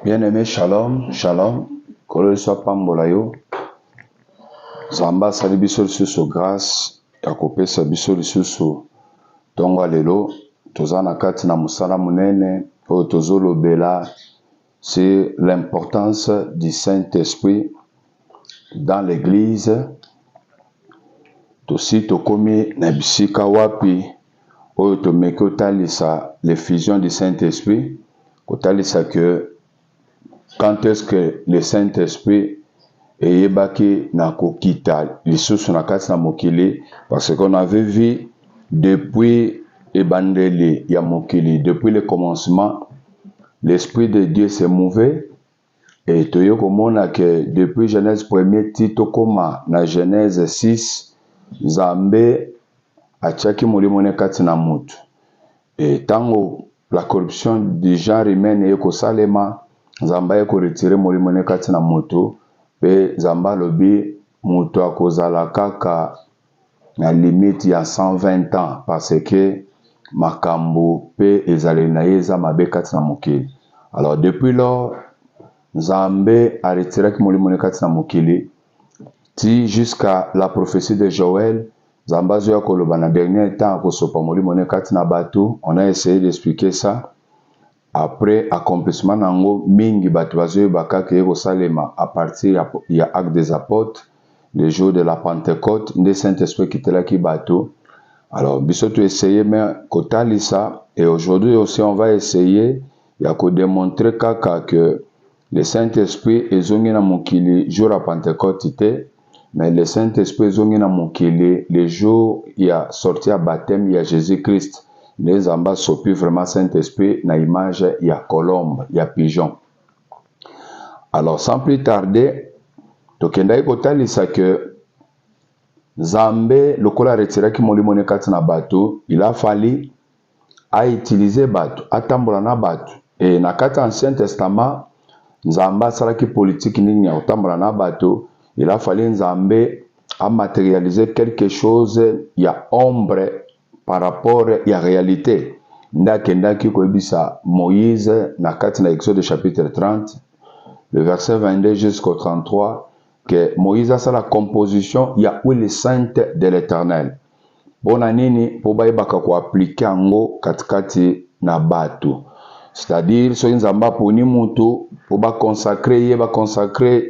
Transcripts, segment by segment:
Bien-aimé, shalom, shalom. Kolo soit pambolayo. Zamba sali biso lisusu grâce ya kopesa biso lisusu tonga lelo toza na kati na musala munene oyo tozolobela c'est l'importance du Saint-Esprit dans l'église. Tosi tokomi na bisika wapi oyo tomeki kotalisa l'effusion du Saint-Esprit, kotalisa que quand est-ce que le Saint-Esprit eyebaki na kokita lisusu na kati na mokili, parce qu'on avait vu depuis ebandeli ya mokili, depuis le commencement, l'Esprit de Dieu se mouvait, et toyo komona que depuis Genèse 1er tito koma na Genèse 6, Nzambe atiaki molimo ne kati na mutu. Et tango la corruption du genre humain ekosalema, Nzamba eko retirer molimo ne kati na mutu, pe Nzamba lobi mutu akozala kaka na limite ya 120 ans, parce que makambo pe ezali na yeza mabe kati na mokili. Alors depuis lors, Nzambe a retiré molimo ne kati na mokili ti jusqu'à la prophétie de Joël. Nzamba zoya koloba na dernier temps akosopa molimo ne kati na bato. On a essayé d'expliquer ça. Après accomplissement nango mingi bato bazoye bakaka yeko salema à partir ya acte des apôtres, le jour de la Pentecôte, nde Saint-Esprit kitelaki bato. Alors biso tu essayer mais kotalisa, et aujourd'hui aussi on va essayer ya ko démontrer kaka que le Saint-Esprit ezongi na mokili jour à Pentecôte te, mais le Saint-Esprit ezongi na mokili le jour ya sorti ya baptême ya Jésus-Christ. Les Nzamba sopi vraiment Saint-Esprit na image ya colombe, ya pigeon. Alors sans plus tarder, tokendaki kotalisa que Nzambe lokola retiraki molimo ne kati na bato, il a fallu a utiliser bato, atambola na bato. Et na kati Ancien Testament, Nzamba asalaki politique nini ya kotambola na bato, il a fallu Nzambe a matérialiser quelque chose ya ombre par rapport à la réalité. Ndakendaki koyebisa Moïse na kati na Exode chapitre 30, le verset 22 jusqu'au 33, que Moïse a sa la composition ya huile sainte de l'Éternel. Bona nini po bayebaka ko appliquer ango katikati na bato. C'est-à-dire so Nzamba poni mutu po ba consacrer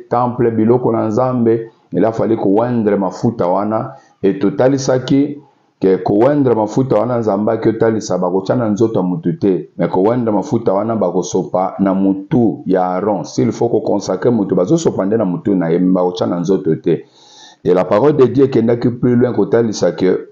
temple biloko na Nzambe, il a fallu ko wendre mafuta wana, et totalisaki ke kowendre mafuta wana Nzamba ki otalisa bakotia na nzoto mutu te, mais kowendre mafuta wana bakosopa na mutu ya Aaron. S'il faut ko consacrer mutu bazosopa nde na mutu na ye, bakotia na nzoto te. Et la parole de Dieu kendaki plus loin kotalisa ke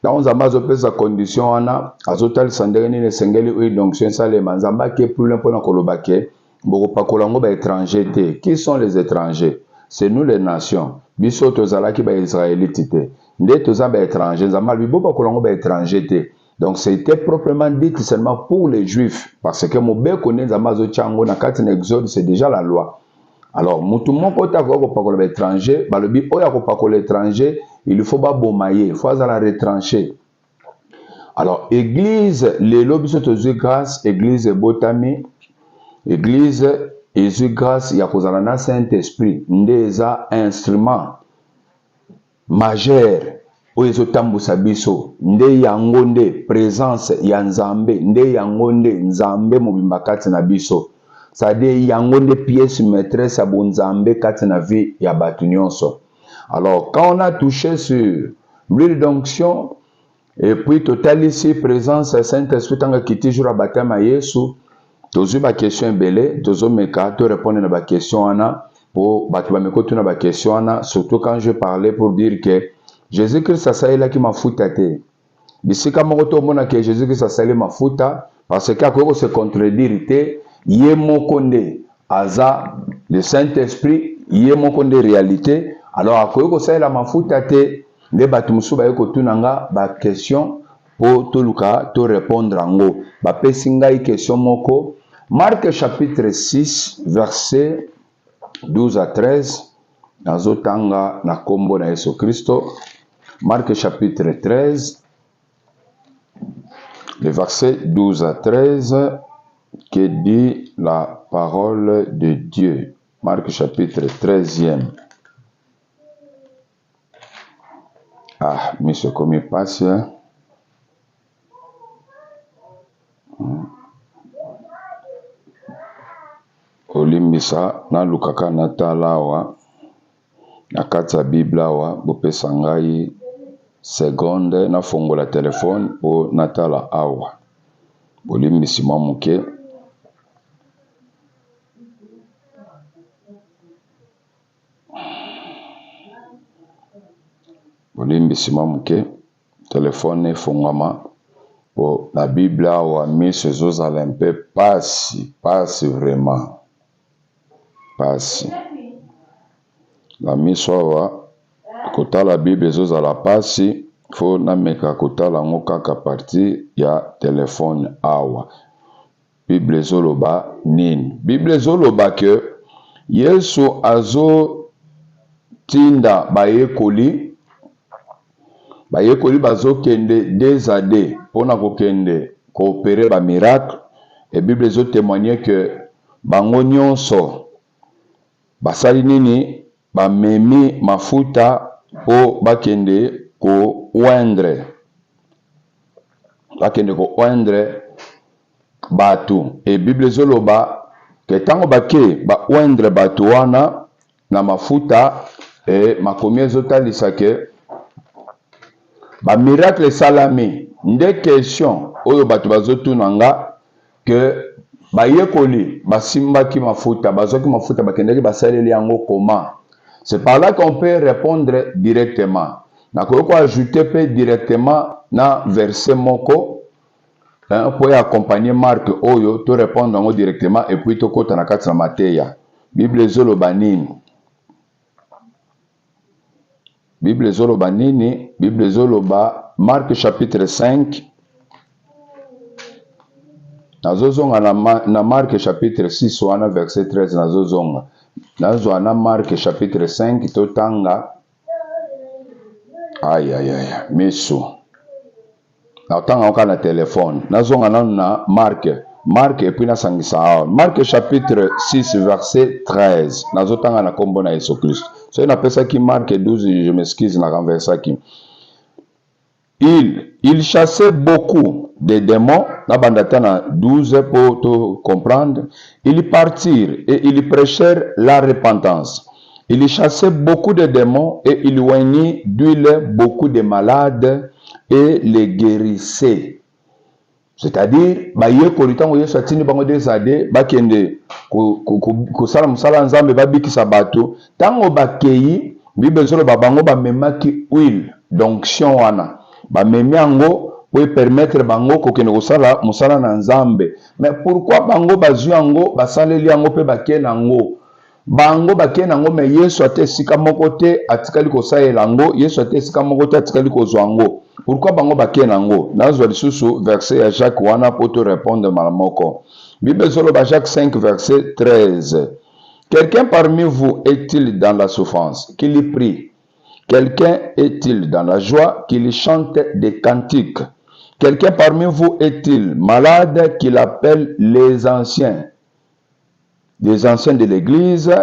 dans Nzamba azopesa condition wana, azotalisa ndenge nini esengeli huile d'onction esalema. Nzamba ki plus loin mpona koloba ke bokopakola ngo ba étranger te. Qui sont les étrangers? C'est nous les nations. Biso tozalaki ba Israélite te. Nde toza ba étranger. Nzamba lui bopakola ngo ba étranger te. Donc c'était proprement dit seulement pour les Juifs, parce que mobeko ne Nzamba azotia ngo na kati na Exode, c'est déjà la loi. Alors mutu moko ta ko pakola ba étranger, balobi oya ko pakola étranger, il faut pas bomayer, il faut la retrancher. Alors église lelo biso tozu grâce, église botami, église ezu grâce ya kozala na Saint-Esprit, ndeza instrument majeur oyo ezotambusa biso, nde yango nde présence ya Nzambe, nde yango nde Nzambe mobimba kati na biso. C'est-à-dire yango nde pièce maîtresse ya bonzambe kati na vie ya bato nyonso. Alors quand on a touché sur l'huile d'onction, et puis total ici présence Saint-Esprit tanga kiti jour à baptême à Yesu, tozu ba question belé, tozo meka to répondre na ba question ana pour bato ba mekoto na ba question ana, surtout quand je parlais pour dire que Jésus-Christ asali ki mafuta te. Bisika moko to mona que Jésus-Christ asali mafuta, parce que akoko se contredire te, ye moko nde aza le Saint-Esprit, ye moko nde réalité. Alors akoyoko salela mafuta te, nde bato musu ba yeko tunanga ba question po toluka to répondre ango. Ba pesi ngai question moko, Marc chapitre 6 verset 12 à 13, nazotanga na kombo na Yesu Kristo. Marc chapitre 13, le verset 12 à 13. Que dit la parole de Dieu? Marc chapitre 13e. Ah, mais c'est comme il passe. Olimbisa na lukaka na tala awa na kati ya Bible awa bopesa ngai seconde na fongola telefone po na tala awa bolimbisi mwa muke. Bolimbisi mwa muke telefone efongama po na Bible awa miso ezozala mpe pasi vraiment pasi na miso awa kotala Bible ezozala pasi fo nameka kotala ngo kaka parti ya telefone awa. Bible ezoloba nini? Bible ezoloba ke Yesu azo tinda bayekoli bazokende dezade pona kokende koopere ba miracle, et Bible ezo témoigner que bango nyonso basali nini? Bamemi mafuta po bakende ko oindre batu. Et Bible ezoloba ke tango bake ba oindre batu wana na mafuta, et makomi ezotalisa ke ba miracle salami. Nde question oyo batu bazotuna nga ke bayekoli basimbaki mafuta, bazwaki mafuta bakendeki basaleli yango comment? C'est par là qu'on peut répondre directement. Nakoki ajouter pe directement na verset moko pour accompagner Marc oyo to répondre yango directement, et puis to kota na kati na Mateya. Bible ezoloba nini? Bible ezoloba nini? Bible ezoloba Marc chapitre 5. Nazozonga na Marc chapitre 6 wana verset 13 nazozonga. Nazwa na Marc chapitre 5 totanga. Aïe, miso. Natanga oka na telefone. Nazonga na Marc et puis nasangisa awa. Marc chapitre 6 verset 13. Nazotanga na kombo na Yesu Christ. So na pesa ki Marc 12, je m'excuse na renversa ki. Il chassait beaucoup de démons, na bandatana 12 pour te comprendre. Ils partirent et ils prêchèrent la repentance. Il chassait beaucoup de démons et il oignit d'huile beaucoup de malades et les guérissait. C'est-à-dire, bayekoli tango Yesu atindi bango desade bakende kosala musala nzambe babikisa bato, tango bakei Bible ezoloba bango bamemaki huile d'onction wana. Bamemi yango pour permettre bango kokende kosala musala na nzambe. Mais pourquoi bango bazwi yango basaleli yango pe bakei nango? Bango bakei nango, mais Yesu ate esika moko te atikali kosalela yango, Yesu ate esika moko te atikali kozwa yango. Pourquoi bango bakei nango? Nazwa lisusu verset ya Jacques wana pour te répondre malamoko. Bible ezoloba Jacques 5 verset 13. Quelqu'un parmi vous est-il dans la souffrance? Qu'il y prie. Quelqu'un est-il dans la joie? Qu'il chante des cantiques. Quelqu'un parmi vous est-il malade? Qu'il appelle les anciens de l'église,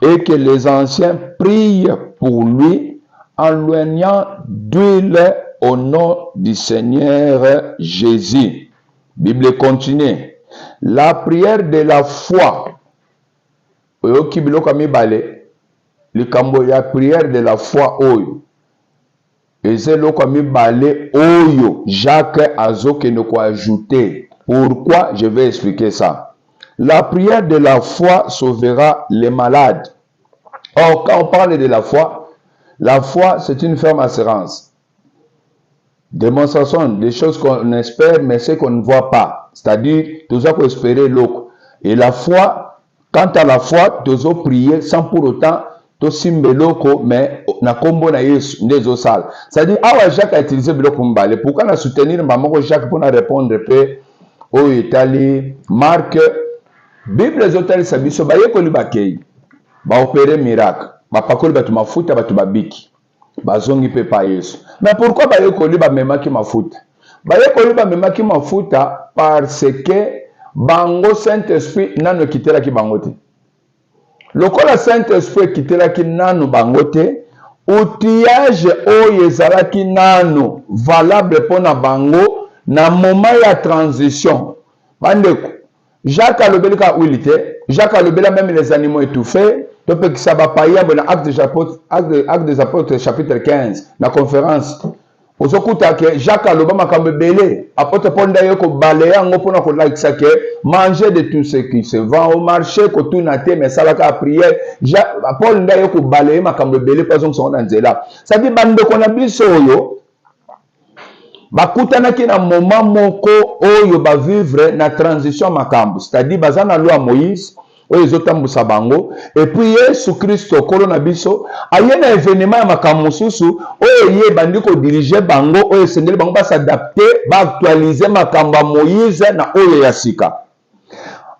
et que les anciens prient pour lui en loignant d'huile au nom du Seigneur Jésus. Bible continue. La prière de la foi. Oyoki biloko mibale. Likambo ya prière de la foi oyo. Eze loko mibale oyo Jacques azokende ko ajouter. Pourquoi? Je vais expliquer ça. La prière de la foi sauvera les malades. Or, quand on parle de la foi c'est une ferme assurance. Démonstration des choses qu'on espère, mais ce qu'on ne voit pas. C'est-à-dire, tout ça qu'on espérer l'autre. Et la foi, quant à la foi, tu dois prier sans pour autant to simbe loko, mais na kombo na Yesu ndezo sala. C'est-à-dire, awa Jacques a utilisé biloko mbale. Pourquoi na soutenir maman Jacques pour na répondre pe au Italie, Marc, Bible ezotali sabiso bayekoli bakei ba opérer miracle ba pakoli batu mafuta batu babiki bazongi pe pa Yesu. Mais pourquoi bayekoli ba memaki mafuta? Bayekoli ba memaki mafuta parce que bango Saint-Esprit nano kitela ki bango te. Lokola Saint-Esprit kitela ki nano bango te, outillage oyo ezalaki nano valable pona bango na moment ya transition. Bandeko, Jacques alobelika wilite, Jacques alobela même les animaux étouffés, topé qui saba païen na acte des apôtres chapitre 15 na conférence. Ozokuta ke Jacques aloba makambe belé, apôtre Paul ndayo ko baleya ngo pona ko lakisa ke manger de tout ce qui se vend au marché ko tuna te mais salaka a prière. Paul ndayo ko baleya makambe belé pas on na nzela. Ça dit bande ko na biso oyo bakutanaki na moment moko oyo ba vivre na transition makambo, c'est-à-dire bazana loi Moïse oyo ezotambusa bango, et puis Yesu Kristo kolo na biso aye na événement ya makambo mosusu oyo ye bandi ko diriger bango oyo esengeli bango ba s'adapter ba actualiser makambo ya Moïse na oyo ya sika.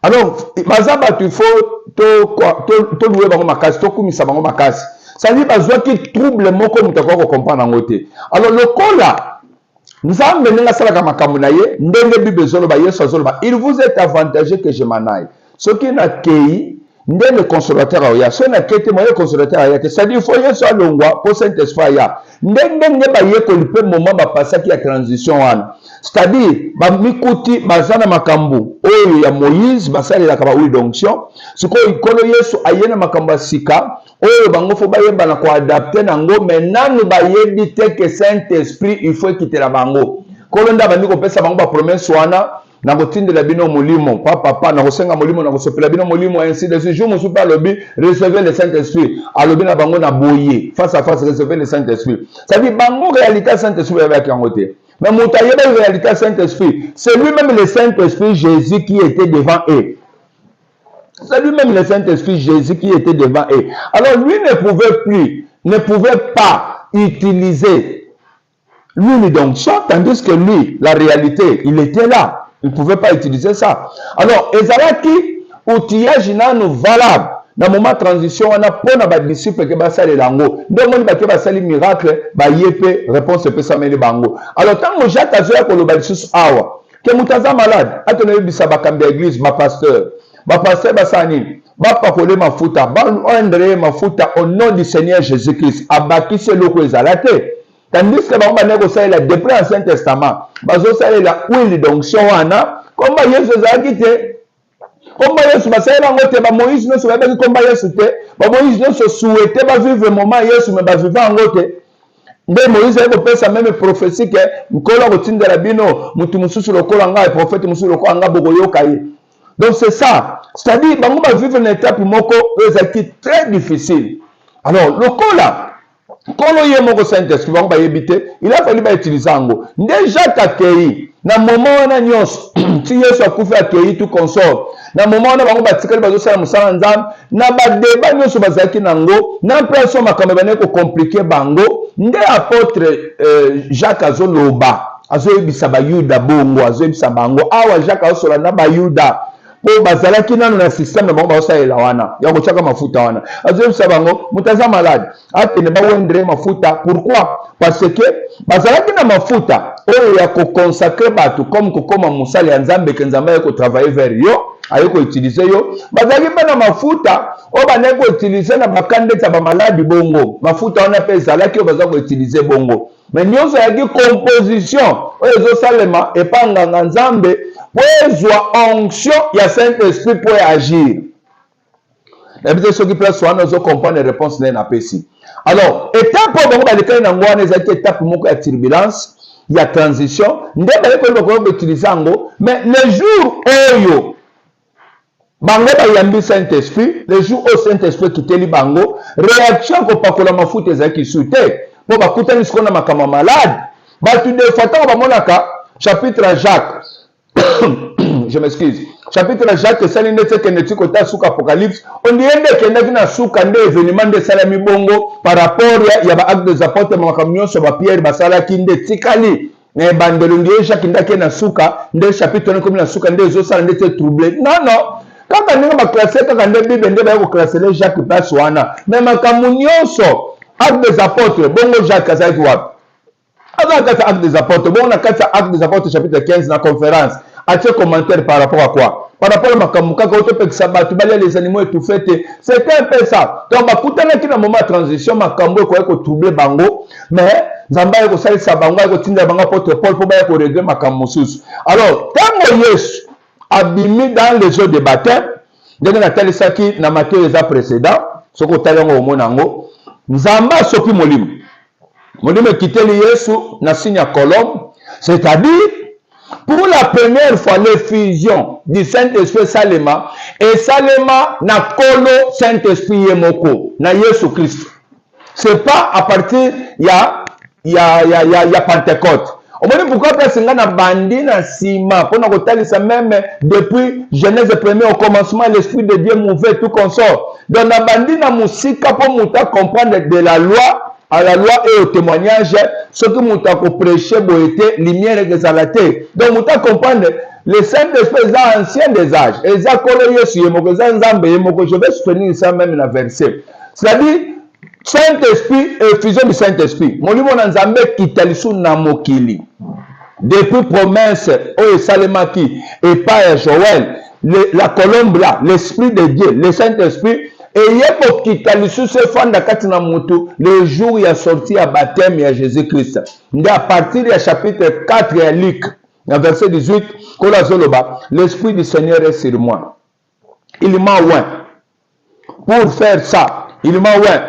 Alors baza batu il faut to louer bango makasi, to kumisa bango makasi, ça dit bazwa ki trouble moko mutako ko comprendre ngo te. Alors lokola Nzambe nenga salaka makambo na ye ndenge Bible zoloba Yesu azoloba, il vous est avantageux que je m'en aille. Ce qui n'a kei ndenge consolateur ya so na kete moye consolateur ya te, c'est-à-dire il faut Yesu alongwa pour Saint-Esprit ya ndenge ba ye ko lipe moment ba pasaki ya transition wana, c'est-à-dire ba mikuti bazana makambo oyo ya Moïse basali la kaba d'onction siko ikolo Yesu ayena makambo sika oyo bango fo bayeba na ko adapter nango, mais nanu bayebi te que Saint-Esprit il faut quitter la bango kolo nda bandi ko pesa bango ba promesse wana na kotindela bino molimo papa na kosenga molimo na kosopela bino molimo ainsi de ce jour mosu pa lobi recevez le Saint-Esprit alobi na bango na boye face à face recevez le Saint-Esprit, ça dit bango réalité Saint-Esprit avec yango te, mais moutaye la réalité Saint-Esprit c'est lui-même le Saint-Esprit Jésus qui était devant eux. C'est lui-même le Saint-Esprit Jésus qui était devant eux. Alors lui ne pouvait pas utiliser l'huile d'onction, tandis que lui, la réalité, il était là. Il ne pouvait pas utiliser ça. Alors, ezalaki outillage nanu valable. Dans le moment de transition, on a pour nos disciples qui basent les langues. Donc, on a basé les miracles, yepe réponse peut s'amener bango. Alors, tant que Jacques a joué pour le balissus awa, que moutaza malade, a tenu bisaba comme d'église, ma pasteur basani, ba pakole mafuta, ba endre mafuta au nom du Seigneur Jésus-Christ. Abaki c'est le ko ezalate. Tandis que bango banego ça la depuis l'Ancien Testament, bazo ça la huile d'onction wana, comme Yesu ezalaki te. Comme Yesu basala ngo te ba Moïse no so ba comme Yesu te, ba Moïse no so souhaité ba vivre moment Yesu mais ba vivre ngo te. Nde Moïse a kopesa même prophétie que mkola kotindela bino mutu mususu lokola nga prophète mususu lokola nga bokoyoka ye. Donc c'est ça, c'est-à-dire bango ba vivre une étape moko ezaki très difficile. Alors lokola kolo ye moko Saint-Esprit bango ba yebite, il a fallu ba utiliser ngo. Déjà kakei na moment wana nyos ti Yesu akufi akei tout consort. Na moment wana bango batikali bazo sala musala nzambe na ba débat nyonso bazaki nango na impression makambo bane ko compliquer bango nde apôtre Jacques azoloba azoyebisa ba Yuda bongo azoyebisa bango awa Jacques azosola na ba Yuda po bazalaki nano na système na bango bazosalela wana ya kochaka mafuta wana azoyebisa bango mutaza malade atene bawendre mafuta. Pourquoi? Parce que bazalaki na mafuta oyo ya ko consacrer bato comme kokoma musala ya nzambe ke nzambe ko travailler vers yo ayo ko utiliser yo bazalaki na mafuta o bana ko utiliser na bakande ta ba maladi bongo mafuta wana pe zalaki o bazako utiliser bongo, mais nyonso ya ki composition oyo zo salema epanga nga nzambe pour onction ya Saint-Esprit pour agir. La Bible ce qui place wana zo comprendre réponse na pesi. Alors étape pour bango balekani na ngwana ezaki étape moko ya turbulence ya transition nde baleko ko utiliser ngo, mais le jour oyo bango bayambi Saint-Esprit, le jour au Saint-Esprit kiteli bango réaction ko pakola mafuta ezaki sute po bakutani sikona makama malade batu de fatako bamonaka chapitre Jacques je m'excuse, chapitre Jacques sali ndetse keneti kota suka apocalypse on diende kenaki na suka nde événement de salami bongo par rapport ya ba actes des apôtres makambo nyonso ba Pierre basala kinde tikali ne bandelo ndiye Jacques ndake na suka nde chapitre nkomi na suka nde zo sala ndetse troublé non kaka ndenge ba classer kaka nde Bible nde ba ko classer Jacques place wana mais makambo nyonso actes des apôtres bongo Jacques azaki wapi azaka actes des apôtres bongo na kata actes des apôtres chapitre 15 na conférence. As-tu commentaire par rapport à quoi? par rapport à Makamuka, quand on peut que ça bat, les animaux étouffés, c'était un peu ça. Donc, bah, pourtant, il y a un moment de transition, Makambo, quoi, qu'on trouble Bango, mais, Zamba, ko sali sa Bango, ko tinda Bango, porte-Paul, pour ko régler Makamusus. Alors, tant Yesu, abîmé dans les eaux de baptême, dans la telle saki, na Matthieu, les précédents, ce qu'on t'a dit au Monango, Zamba, sopi Molim. Molim, quitter le Yesu, na signe à colombe, c'est-à-dire, pour la première fois, l'effusion du Saint-Esprit Salema et Salema na kolo Saint-Esprit Yemoko, na Yesu Christ. C'est pas à partir il y a Pentecôte. On me dit pourquoi parce que na bandi na sima pour nous retarder ça même depuis Genèse 1er au commencement l'esprit de Dieu mouvait tout consort. Donc na bandi na musika pour nous comprendre de la loi à la loi et au témoignage, ce que nous avons prêché, été lumière et exalté. Donc nous avons comprendre le Saint-Esprit est ancien des âges. Et ça, je vais soutenir ça même dans le verset. C'est-à-dire, Saint-Esprit et fusion du Saint-Esprit. Mon livre dans Zambé qui t'a mokili. Depuis promesse, oh Salemaki et Père Joël, la colombe là, l'Esprit de Dieu, le Saint-Esprit. Et il y a pour qui t'a lu ce fond le jour où il a sorti à baptême à Jésus-Christ. À partir du chapitre 4 et Luc, dans verset 18, l'Esprit du Seigneur est sur moi. Il m'a oint pour faire ça. Il m'a oint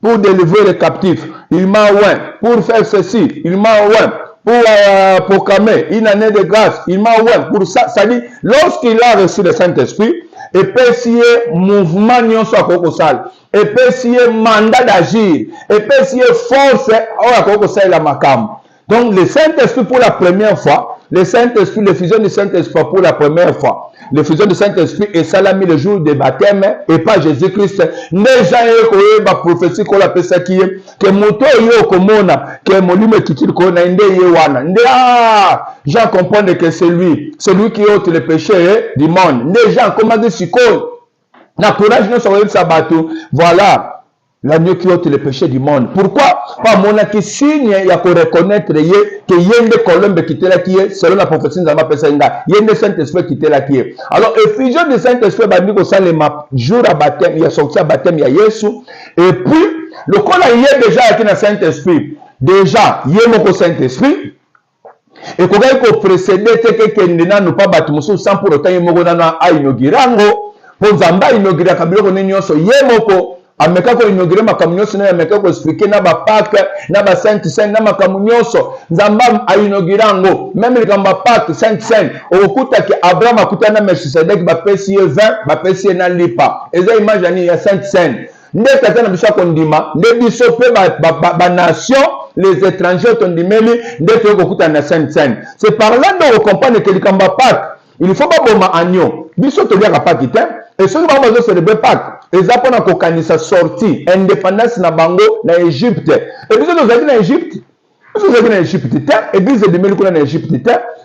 pour délivrer les captifs. Il m'a oint pour faire ceci. Il m'a oint pour proclamer une année de grâce. Il m'a oint pour ça. C'est-à-dire, lorsqu'il a reçu le Saint-Esprit, et puis mouvement nyonso akokosala et puis mandat d'agir et puis force akokosala la makam. Donc le Saint-Esprit pour la première fois, le Saint-Esprit, l'effusion du Saint-Esprit pour la première fois, l'effusion du Saint-Esprit et ça l'a mis le jour du baptême et pas Jésus-Christ. Déjà la prophétie qu'on appelle ça qui est que moto yo komona que molime kitili ko na inde yewana nde Jean comprendre que c'est lui qui ôte les péchés du monde. Déjà comment dire si na courage nous sommes sabato voilà l'agneau qui ôte les péchés du monde. Pourquoi? Pas mon qui signe il y a qu'on reconnaître que yende colombe qui était là qui est selon la prophétie de Zama Pessinga yende Saint-Esprit qui était là qui est. Alors effusion du Saint-Esprit bandi ko salema jour à baptême il y a sorti à baptême il y a Yesu et puis le col il y a déjà avec le Saint-Esprit déjà il y a mon Saint-Esprit et qu'on va précéder que kendina nous pas battre sans pour autant yemo na a inaugurango pour Zamba inaugurer kabilo ko nyonso yemoko ameka ko inaugurer makamu nyonso na ameka ko expliquer na ba Pâques na ba Sainte Seine na makamu nyonso Zamba a inaugurango même le kamba Pâques Sainte Seine okuta ki Abraham akuta na Melchisedec ba pesi 20 ba pesi na lipa eza image ani ya Sainte Seine nde tata na biso kondima nde biso pe ba nation les étrangers tondimeli nde to okuta na Sainte Seine. C'est par là que on comprend que le kamba Pâques il faut pas boma agneau biso to liaka Pâques et ceux qui vont célébrer Pâques ils apprennent à kokanisa sortie indépendance na bango na Égypte et puis nous allons en Égypte nous allons en Égypte église de Meli kuna na Égypte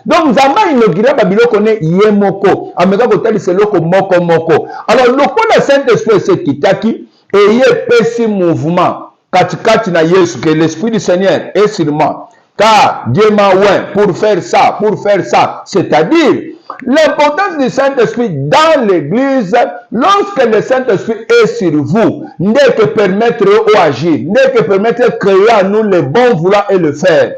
donc Zamba inauguré babilo connaît yemoko ameka kotali seloko moko alors le coup de Saint-Esprit c'est kitaki et y a petit mouvement katikati na Yesu que l'Esprit du Seigneur est sur moi car Dieu m'a oint pour faire ça c'est-à-dire l'importance du Saint-Esprit dans l'église, lorsque le Saint-Esprit est sur vous, n'est que permettre au agir, n'est que permettre de créer à nous le bon vouloir et le faire.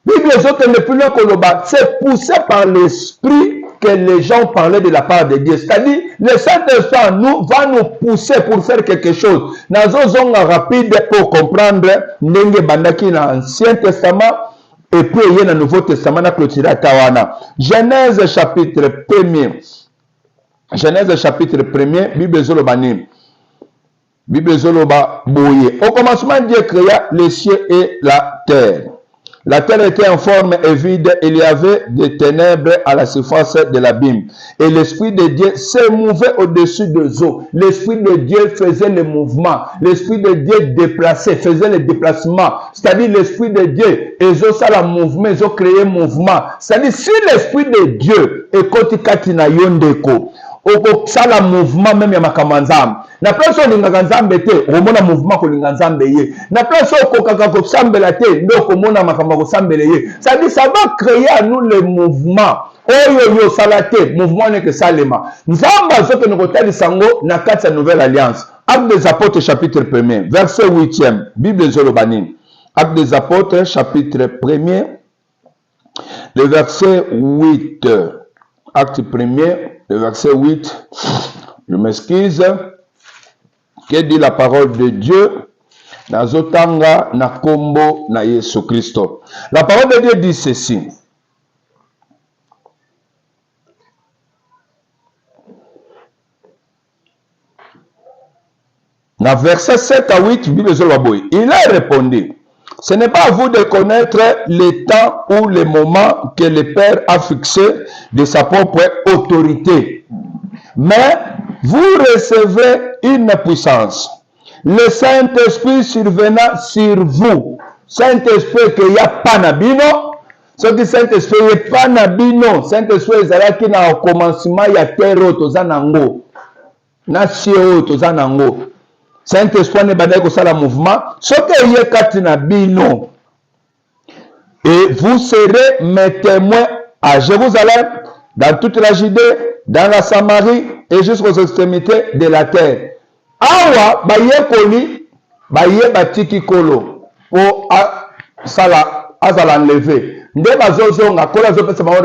Bible les autres ne plus que c'est poussé par l'Esprit que les gens parlaient de la part de Dieu. C'est-à-dire, le Saint-Esprit en nous va nous pousser pour faire quelque chose. Nous avons rapide pour comprendre Nenge Bandaki dans l'Ancien Testament. Et puis, il y a dans le Nouveau Testament, Genèse chapitre 1er. Genèse chapitre 1er, Bible Zolobani. Bible Zoloba Boye. Au commencement, Dieu créa les cieux et la terre. La terre était en forme et vide, il y avait des ténèbres à la surface de l'abîme. Et l'Esprit de Dieu se mouvait au-dessus des eaux. L'Esprit de Dieu faisait le mouvement. L'Esprit de Dieu déplaçait, faisait le déplacement. C'est-à-dire l'Esprit de Dieu, ils ont ça le mouvement, ils ont créé un mouvement. C'est-à-dire si l'Esprit de Dieu est kotikati yondeko, ça le mouvement même ya makamanzam. Na place où l'ingaka nzambe te, omona mouvement ko linganzambe ye. Na place où kokaka ko sambela te, ndo komona makamba ko sambele ye. Ça dit ça va créer à nous le mouvement. oyo yo salate mouvement n'est que salema nzamba zote nokotali sango na kati ya nouvelle alliance. Actes des apôtres chapitre 1er verset 8e Bible zolobanini. Actes des apôtres chapitre 1er le verset 8. Acte 1er le verset 8. Je m'excuse. Que dit la parole de Dieu? Nazotanga na kombo na Yesu Christo. La parole de Dieu dit ceci. Dans verset 7 à 8, il a répondu, ce n'est pas à vous de connaître le temps ou le moment que le Père a fixé de sa propre autorité, mais vous recevez une puissance. Le Saint-Esprit survenant sur vous. Saint-Esprit qu'il n'y a pas nabino. Ce qui Saint-Esprit n'est pas nabino. Saint-Esprit est qui n'a au commencement il y a terre tozanango. Nation tozanango. Saint-Esprit n'est pas d'accord sur le mouvement. Ce qui est kati nabino. Et vous serez mes témoins à Jérusalem, dans toute la Judée, dans la Samarie et jusqu'aux extrémités de la terre. Awa bayekoli baye batiki kolo po sala azala enlevé nde bazozonga kola zopesa bango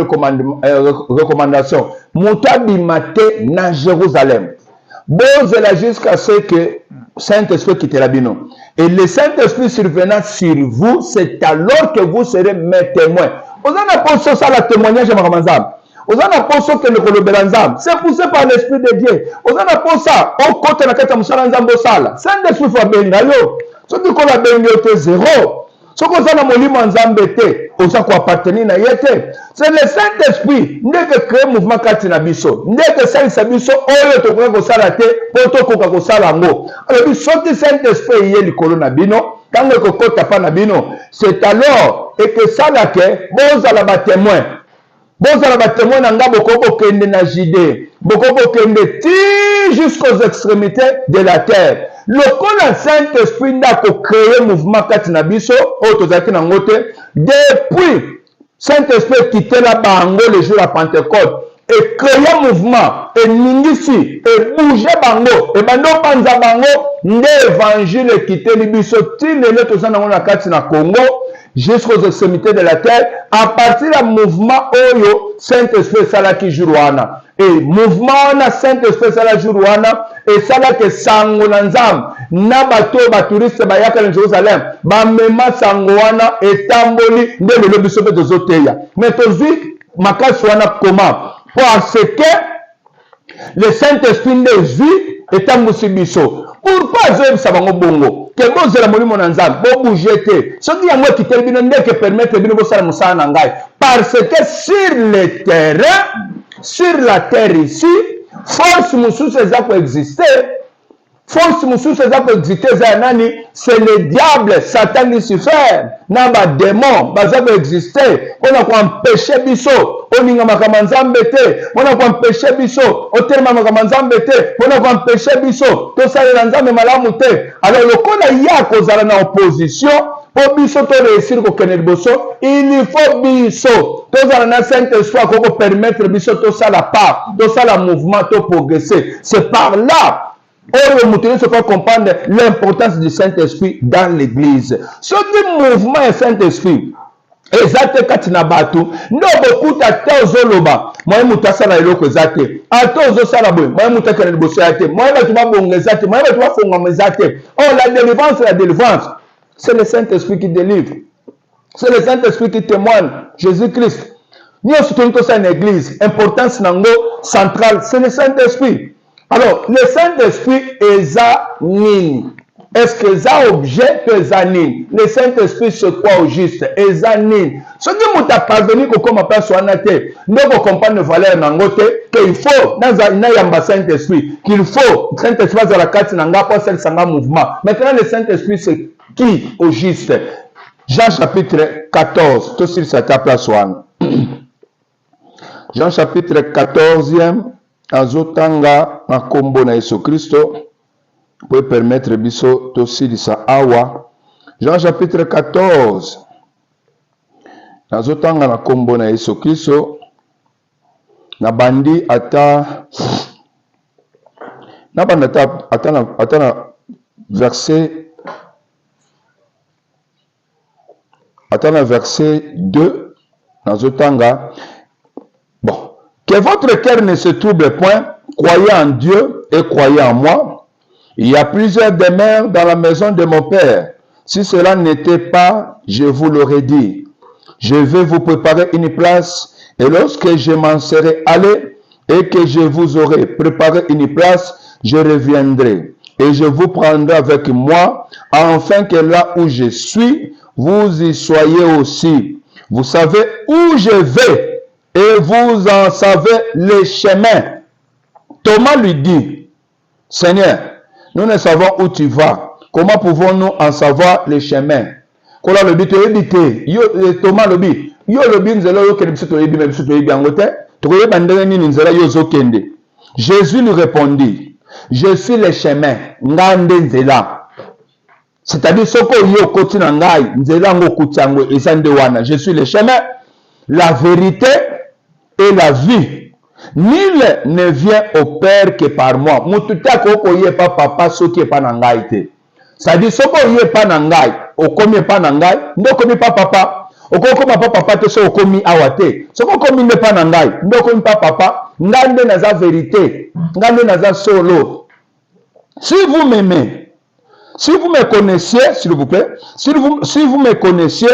recommandation muta bimate na Jérusalem bozela jusqu'à ce que Saint-Esprit quitte la bino et le Saint-Esprit survenant sur vous, c'est alors que vous serez mes témoins. Vous en avez ça la témoignage à vous en avez que le Kolobelanzam, c'est poussé par l'Esprit de Dieu. Vous en avez ça, au côté de la quête de Moussalanzambo Sala. Saint-Esprit faut bengayo. Ce qui qu'on a bengayo, c'est zéro. Ce qu'on a molimo nzambete, on s'en appartenir na yete. C'est le Saint-Esprit, n'est que créer mouvement katina biso, n'est que ça biso, oyo to ko sala te, poto ko sala ngo. Alors bi sorti Saint-Esprit yé likolo na bino, quand ko kota pa na bino, c'est alors et que ça la ke bozala ba témoin. Bozala ba témoin na nga boko kende na Judée, boko kende ti jusqu'aux extrémités de la terre. Le col Saint-Esprit n'a créé mouvement katina biso, autozaki na ngote, depuis Saint-Esprit quitté la bango le jour de la Pentecôte, et créé mouvement, et ningisi, et bougé bango, et bando panza bango, ne évangile quitté libiso, til le tozana na katina Congo, jusqu'aux extrémités de la terre, à partir du mouvement Oyo, Saint-Esprit Salaki Juruana. Et mouvement na Saint-Esprit Salaki Juruana, et Salaki Sangonanzam, Nabato, Baturiste, Bayaka, en Jérusalem, Bamema Sangoana, et Tamboli, de l'Obisope de Zoteya. Mais aujourd'hui, Makaswana comment? Parce que le Saint-Esprit de Jésus est un Moussibiso. Pourquoi je ça va bongo? Que vous avez mon nanzam, bon bougeté. Ce qui a moi qui termine que permettre de vous faire moussa nangai. Parce que sur le terrain, sur la terre ici, force moussou ces peut exister. Force moussou ces peut exister. C'est le diable, Satan, Lucifer, naba démon, ça peut exister. On a quoi empêcher biso. On a quoi manzambete. On a quoi empêcher biso. On terme manzambete. On a quoi empêcher biso. Tout ça est dans malamute. Alors le coup là, il y a cause à la opposition. Pour biso to réussir ko kenel boso, il faut biso. Tout ça na Saint-Esprit pour permettre biso tout ça la part, tout ça la mouvement to progresser. C'est par là. Or, le mouton se fait comprendre l'importance du Saint-Esprit dans l'Église. Ce mouvement est Saint-Esprit. Ezate katina batu ndo bokuta tozoloba moye mutasala eloko ezate atozo sala boy moye mutakana liboso yate moye batu babongezate moye batu bafonga mezate. Oh, la délivrance c'est le Saint-Esprit qui délivre, c'est le Saint-Esprit qui témoigne. Jésus-Christ nous soutenons que c'est une église, importance nango centrale, c'est le Saint-Esprit. Alors le Saint-Esprit est à nini? Est-ce que ça objet que ça nini? Le Saint-Esprit c'est quoi au juste? Et ça nini? Ce qui m'a parvenu que comme appelle soit naté, nous comprenons la valeur nangote qu'il faut dans Saint-Esprit, qu'il faut Saint-Esprit dans la carte nanga pour celle sanga mouvement. Maintenant le Saint-Esprit c'est qui au juste? Jean chapitre 14, tout sur cette place one. Jean chapitre 14e, azotanga na kombo na Yesu Christo pour permettre biso to silisa awa. Jean chapitre 14, azotanga na kombo na Yesu Christo Nabandi ata verset verset 2 nazotanga. Bon, que votre cœur ne se trouble point, croyez en Dieu et croyez en moi. Il y a plusieurs demeures dans la maison de mon Père. Si cela n'était pas, je vous l'aurais dit. Je vais vous préparer une place, et lorsque je m'en serai allé et que je vous aurai préparé une place, je reviendrai et je vous prendrai avec moi, afin que là où je suis, vous y soyez aussi. Vous savez où je vais et vous en savez les chemins. Thomas lui dit, Seigneur, nous ne savons où tu vas. Comment pouvons-nous en savoir les chemins? Kola le but éviter. Yo Thomas le but. Yo le but nzela yo kende biso toyebi me biso toyebi yango te. Tokoyeba ndenge nini nzela yo zokende. Jésus lui répondit, je suis le chemin, ngande nzela. C'est-à-dire soko yo koti na ngai, nzela ngo kutiango ezande wana. Je suis le chemin, la vérité et la vie. Nul ne vient au Père que par moi. Mututa ko ye pa papa soki pa na ngai te. C'est-à-dire soko ye pa na ngai, okomi pa na ngai, ndo komi pa papa. Okokoma pa papa te so okomi awate. Soko komi ne pa na ngai, ndo komi pa papa. Ngande na za vérité, ngande na za solo. Si vous m'aimez, si vous me connaissiez, s'il vous plaît, si vous me connaissiez,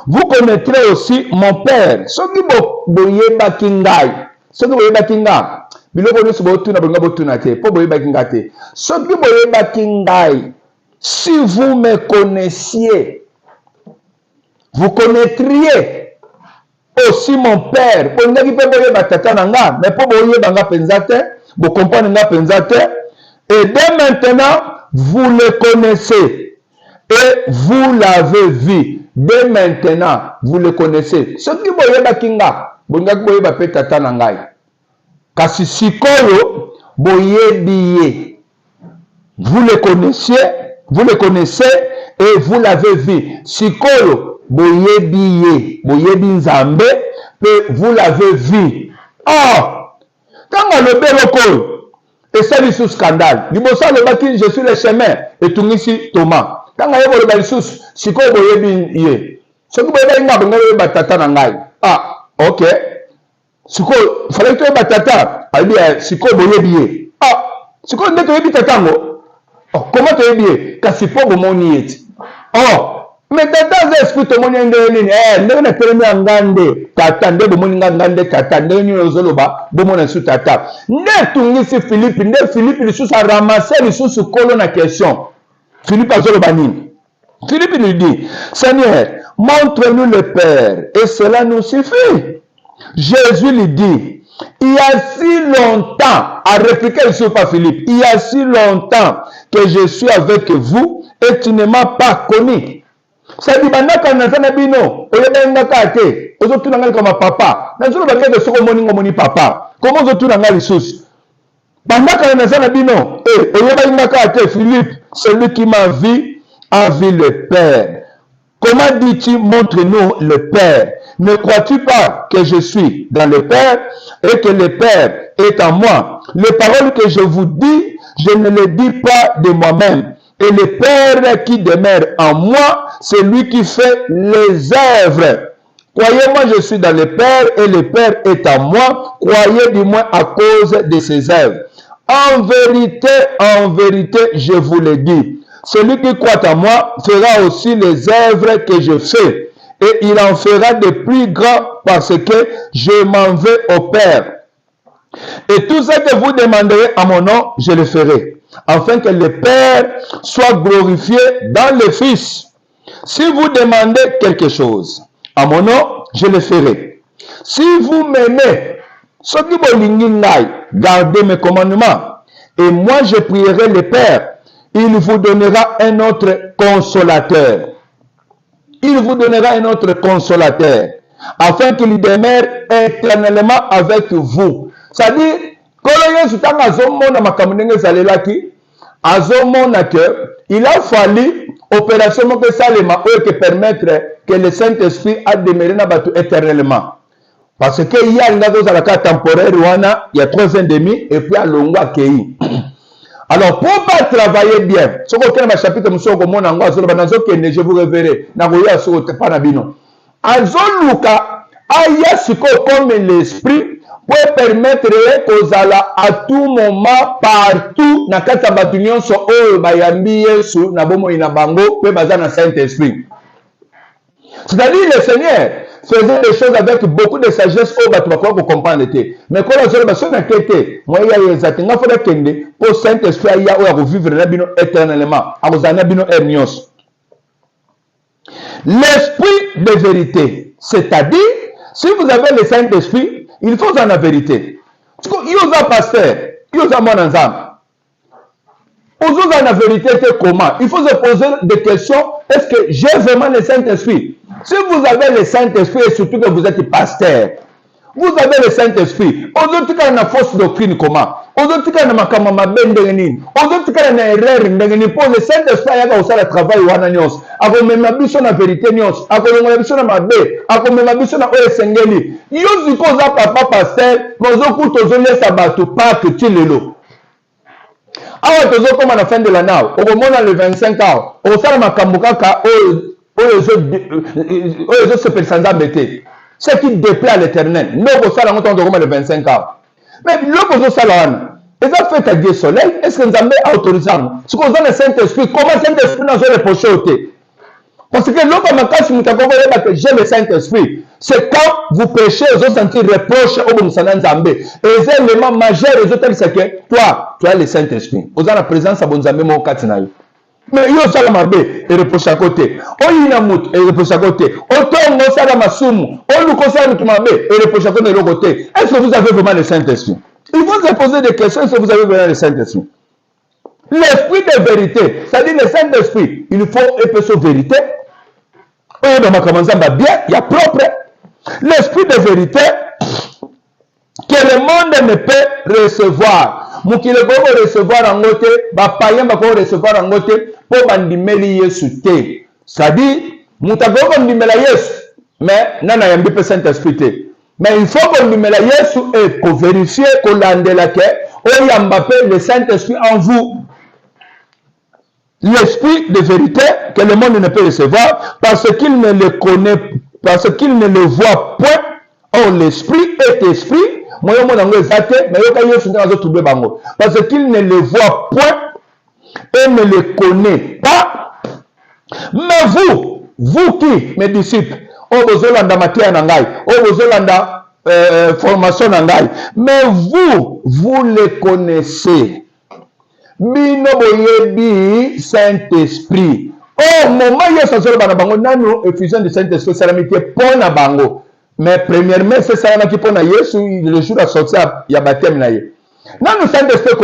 vous connaîtrez aussi mon Père. Soki boyeba kingai. Soki boyeba kinga. Biloko nyonso botuna bonga botuna te. Po boyeba kinga te. Soki boyeba kingai. Si vous me connaissiez, vous connaîtriez aussi mon Père. Pour ne pas boyeba tata nanga, mais pour boyeba nga penzate, vous comprenez nga penzate. Et dès maintenant, vous le connaissez et vous l'avez vu. Dès maintenant, vous le connaissez. Ce qui boyeba kinga, bonga boyeba pe tata nangai. Kasi sikoyo boyebiye. Vous le connaissez et vous l'avez vu. Sikoyo boyebiye, boyebi nzambe pe vous l'avez vu. Ah, quand le beloko et ça lui sous scandale. Libosa le baki, je suis le chemin. Et tout ici Thomas. Quand il y a le sous, si quoi vous avez dit, ce que vous avez dit, vous avez tata nangai. Ah, ok. Si quoi, il fallait que tu tata. Il dit, si quoi vous avez dit. Ah, si quoi vous avez dit tata ngo. Oh, comment tu as dit? Car c'est pas bon niet. Oh. Mais tata esprit to moni ndeni ndenge na telemi ngande tata nde bomoni ngande tata ndenge ni ozoloba bomona su tata nde tungisi Philippe lisusu a ramassé lisusu kolo na question. Philippe azoloba nini? Philippe lui dit, Seigneur, montre-nous le Père et cela nous suffit. Jésus lui dit, il y a si longtemps, à répliquer sur pas Philippe, il y a si longtemps que je suis avec vous et tu ne m'as pas connu. Ça dit, bino, papa. Papa. Comment Philippe, celui qui m'a vu, a vu le Père. Comment dis-tu, montre-nous le Père? Ne crois-tu pas que je suis dans le Père et que le Père est en moi? Les paroles que je vous dis, je ne les dis pas de moi-même. Et le Père qui demeure en moi, c'est lui qui fait les œuvres. Croyez-moi, je suis dans le Père et le Père est en moi. Croyez du moins à cause de ses œuvres. En vérité, je vous le dis. Celui qui croit en moi fera aussi les œuvres que je fais. Et il en fera de plus grands parce que je m'en vais au Père. Et tout ce que vous demanderez à mon nom, je le ferai, afin que le Père soit glorifié dans le Fils. Si vous demandez quelque chose à mon nom, je le ferai. Si vous m'aimez, ce qui gardez mes commandements. Et moi, je prierai le Père. Il vous donnera un autre consolateur. Il vous donnera un autre consolateur, afin qu'il demeure éternellement avec vous. C'est-à-dire, il a fallu opération que permettre que le Saint-Esprit a demeuré éternellement. Parce que il y a une carte temporaire, il y a 3 ans et demi, et puis à longue accueilli. Alors, pour pas travailler bien, ce qu'on a chapitre, je vous révélerai, Azoluka, aya siko comme l'esprit, pour permettre aux ala à tout moment, partout, na kata batunion so o bayambi yesu, na bomo inabango, pe bazana Saint-Esprit. C'est-à-dire, le Seigneur faisait des choses avec beaucoup de sagesse au bateau pour comprendre. Mais quand on a besoin d'enquêter, moi, il y a des attentes pour Saint-Esprit à vivre éternellement. L'esprit de vérité, c'est-à-dire, si vous avez le Saint-Esprit, il faut en la vérité. Il y a un pasteur, il y a un mon la vérité, comment? Il faut se poser des questions. Est-ce que j'ai vraiment le Saint-Esprit? Si vous avez le Saint-Esprit et surtout que vous êtes pasteur, vous avez le Saint-Esprit. Aujourd'hui, il y a une fausse doctrine comment? Aujourd'hui, il y a une makamama bendengeni. Aujourd'hui, il y a une erreur ndengeni. Pour le Saint-Esprit, il y a aussi le travail wana nyos. Ako mema biso na vérité nyos. Ako mema biso na mabe. Ako mema biso na oye sengeli. Yosi koza papa pasteur, mozo kutozo lesa batu pa que tu lelo. Awa tozo comme à la fin de l'année, au moment le 25 ans, au sein de ma kambukaka, les autres se présentent embêtés. Ce qui déplaît à l'éternel. Nous, au sein de l'année, le 25 ans. Mais l'autre, ça là, ils ont fait à Dieu soleil. Est-ce que nous avons autorisé? Ce qu'on a le Saint-Esprit, comment le Saint-Esprit nous a reproché au thé? Parce que l'autre, que j'ai le Saint-Esprit. C'est quand vous péchez, vous allez sentir reproche au Bonsanan Zambé. Et l'élément majeur, c'est que toi, tu as le Saint-Esprit. Vous avez la présence à Bonzambé, mon Katinaï. Mais yo salamabé et reproche à côté. O yinamut et reproche à côté. O tongo salamasumu. O lukosa mutumabé et reproche à côté de l'autre côté. Est-ce que vous avez vraiment le Saint-Esprit? Il faut se poser des questions. Est-ce que vous avez vraiment le Saint-Esprit? L'esprit de vérité, c'est-à-dire le Saint-Esprit, il faut une personne de vérité. Et dans ma commençant bien, il y a propre. L'esprit de vérité que le monde ne peut recevoir. Mukile ko recevoir en côté, ba païen ba ko recevoir en côté pour bandimeli Yesu te. C'est-à-dire, mutago bandimela Yesu, mais nana yambi pe Saint-Esprit te. Mais il faut bandimela Yesu et pour vérifier qu'on landela ke o yamba pe le Saint-Esprit en vous. L'esprit de vérité que le monde ne peut recevoir parce qu'il ne le connaît, parce qu'il ne le voit point. Or, l'esprit est esprit. Parce qu'il ne le voit point et ne le connaît pas. Mais vous qui, mes disciples, vous avez matière nangai, vous avez formation nangai, mais vous le connaissez. Bino boyebi Saint-Esprit. Oh, moment yesu azolo bana bango nano effusion du Saint-Esprit salamité pona bango. Mais premièrement, c'est ça qui pona yesu le jour à sortir ya baptême na ye. Nano Saint-Esprit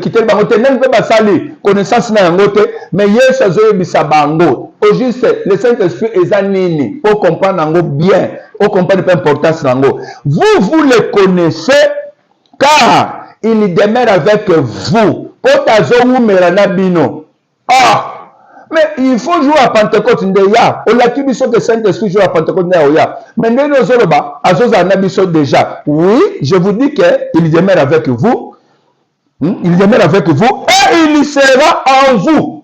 quitter bango te nano ba sali connaissance na yango te, mais yesu azolo bisa bango. Au juste le Saint-Esprit est nini pour comprendre nango bien, pour comprendre l'importance nango. Vous le connaissez car il demeure avec vous. Ah, mais il faut jouer à Pentecôte. On a dit que le Saint-Esprit joue à Pentecôte. Mais nous déjà. Oui, je vous dis qu'il demeure avec vous. Il demeure avec vous et il sera en vous.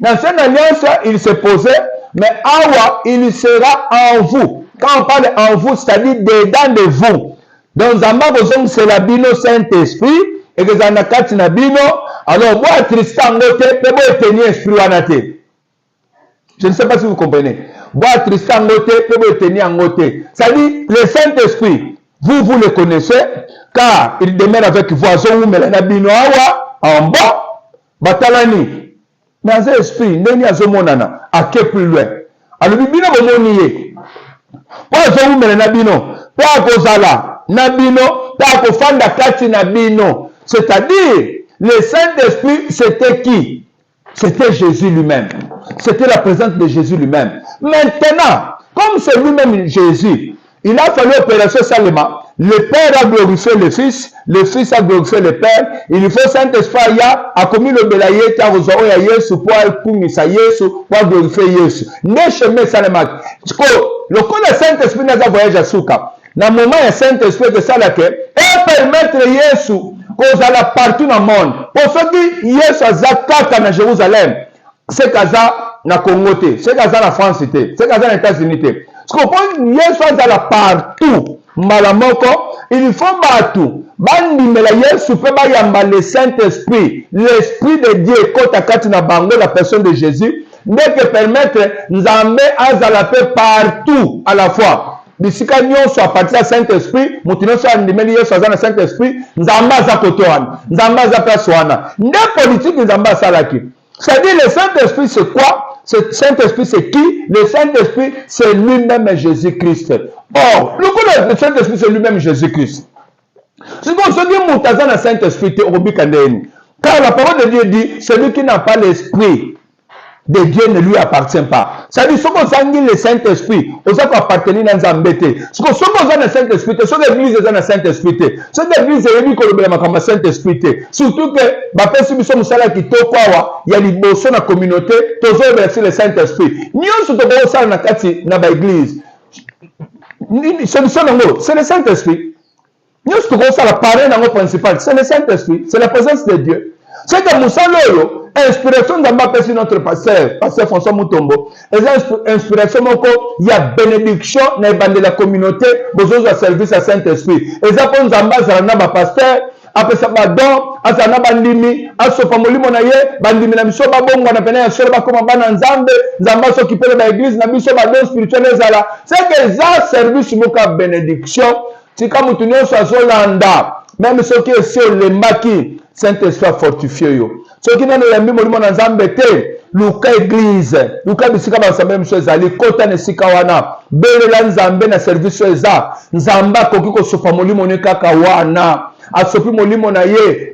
Dans cette alliance, il se posait, mais awa, il sera en vous. Quand on parle en vous, c'est-à-dire dedans de vous. Dans un magasin, c'est la bino Saint-Esprit. Et que ça n'a qu'à bino, alors moi Tristan Ngote, peut tenir esprit wanate. Je ne sais pas si vous comprenez. Moi Tristan Ngote, peut tenir Ngote. Ça dit le Saint-Esprit, vous le connaissez, car il demeure avec vous. Azongu melana bino awa en bas, batalani. Mais un esprit, neni azomonana, à quel plus loin. Alors bino bomoniye. Pour azongu melana bino, pas kozala nabino, pas kofanda kati nabino. C'est-à-dire, le Saint-Esprit, c'était qui? C'était Jésus lui-même. C'était la présence de Jésus lui-même. Maintenant, comme c'est lui-même Jésus, il a fallu opérer seulement. Le Père a glorifié le Fils a glorifié le Père. Il faut Saint-Esprit a commis le belaye, a rejoint Yesu pour kumisa Yesu, pour glorifier Yesu. Ne chemin ça le mat. Le corps de Saint-Esprit n'a pas voyagé à Souka. na moment ya Saint-Esprit que ça là que et permettre Yesu kozala partout dans le monde. Pour ceux qui Yesu aza kaka na Jérusalem, c'est kaza na Congo te, c'est kaza na France te, c'est kaza na États-Unis te. Parce que Yesu azala partout. Malamoko, il faut battu. Bandimela Yesu pe ba yamba le Saint-Esprit, l'Esprit de Dieu kota kati na bango la personne de Jésus, n'est que permettre Nzambe azala pe partout à la fois. Bisika nyonso a partir du Saint-Esprit, mutu nyonso andimeli Yesu aza na Saint-Esprit, Nzambe aza koto wana, Nzambe aza place wana. Nde politique Nzambe asalaki. C'est-à-dire le Saint-Esprit c'est quoi? Ce Saint-Esprit, c'est qui? Le Saint-Esprit, c'est lui-même Jésus-Christ. Or, le Saint-Esprit, c'est lui-même Jésus-Christ. C'est pour ça que Moutazan a Saint-Esprit, car la parole de Dieu dit, celui qui n'a pas l'Esprit de Dieu ne lui appartient pas. Ça dit, si on a le Saint-Esprit, on a appartenir dans Zambété. Si on a le Saint-Esprit, si l'église est dans le Saint-Esprit, si l'église est dans le Saint-Esprit, surtout que, si nous sommes qui il y a des bossons dans la communauté, tous ont le Saint-Esprit. Nous sommes dans l'église. C'est le Saint-Esprit. Nous sommes dans la parole principale. C'est le Saint-Esprit. C'est la présence de Dieu. C'est que Moussa Loyo, inspiration d'Amba Pessi, notre pasteur François Moutombo, inspiration, il y a bénédiction dans la communauté, besoin de service à Saint-Esprit. Et ça, pour nous, Zamba pasteur, après ça, don, azana bandimi, asopa molimo na ye, bandimi na biso babongo na pena ya solo bakoma bana nzambe, nzamba s'occuper de l'église na biso ba don spirituel ezala. C'est que ça service moka bénédiction, tika mutu nyonso azolanda, même ceux qui sont les maquis, Saint-Esprit fortifié yo. Ceux qui n'ont pas molimo na nzambe te, luka église, luka bisika ba nzambe mso ezali, kota ne sika wana, belela nzambe na service eza, nzamba koki ko sopa molimo ne kaka wana. Asopi molimo na ye.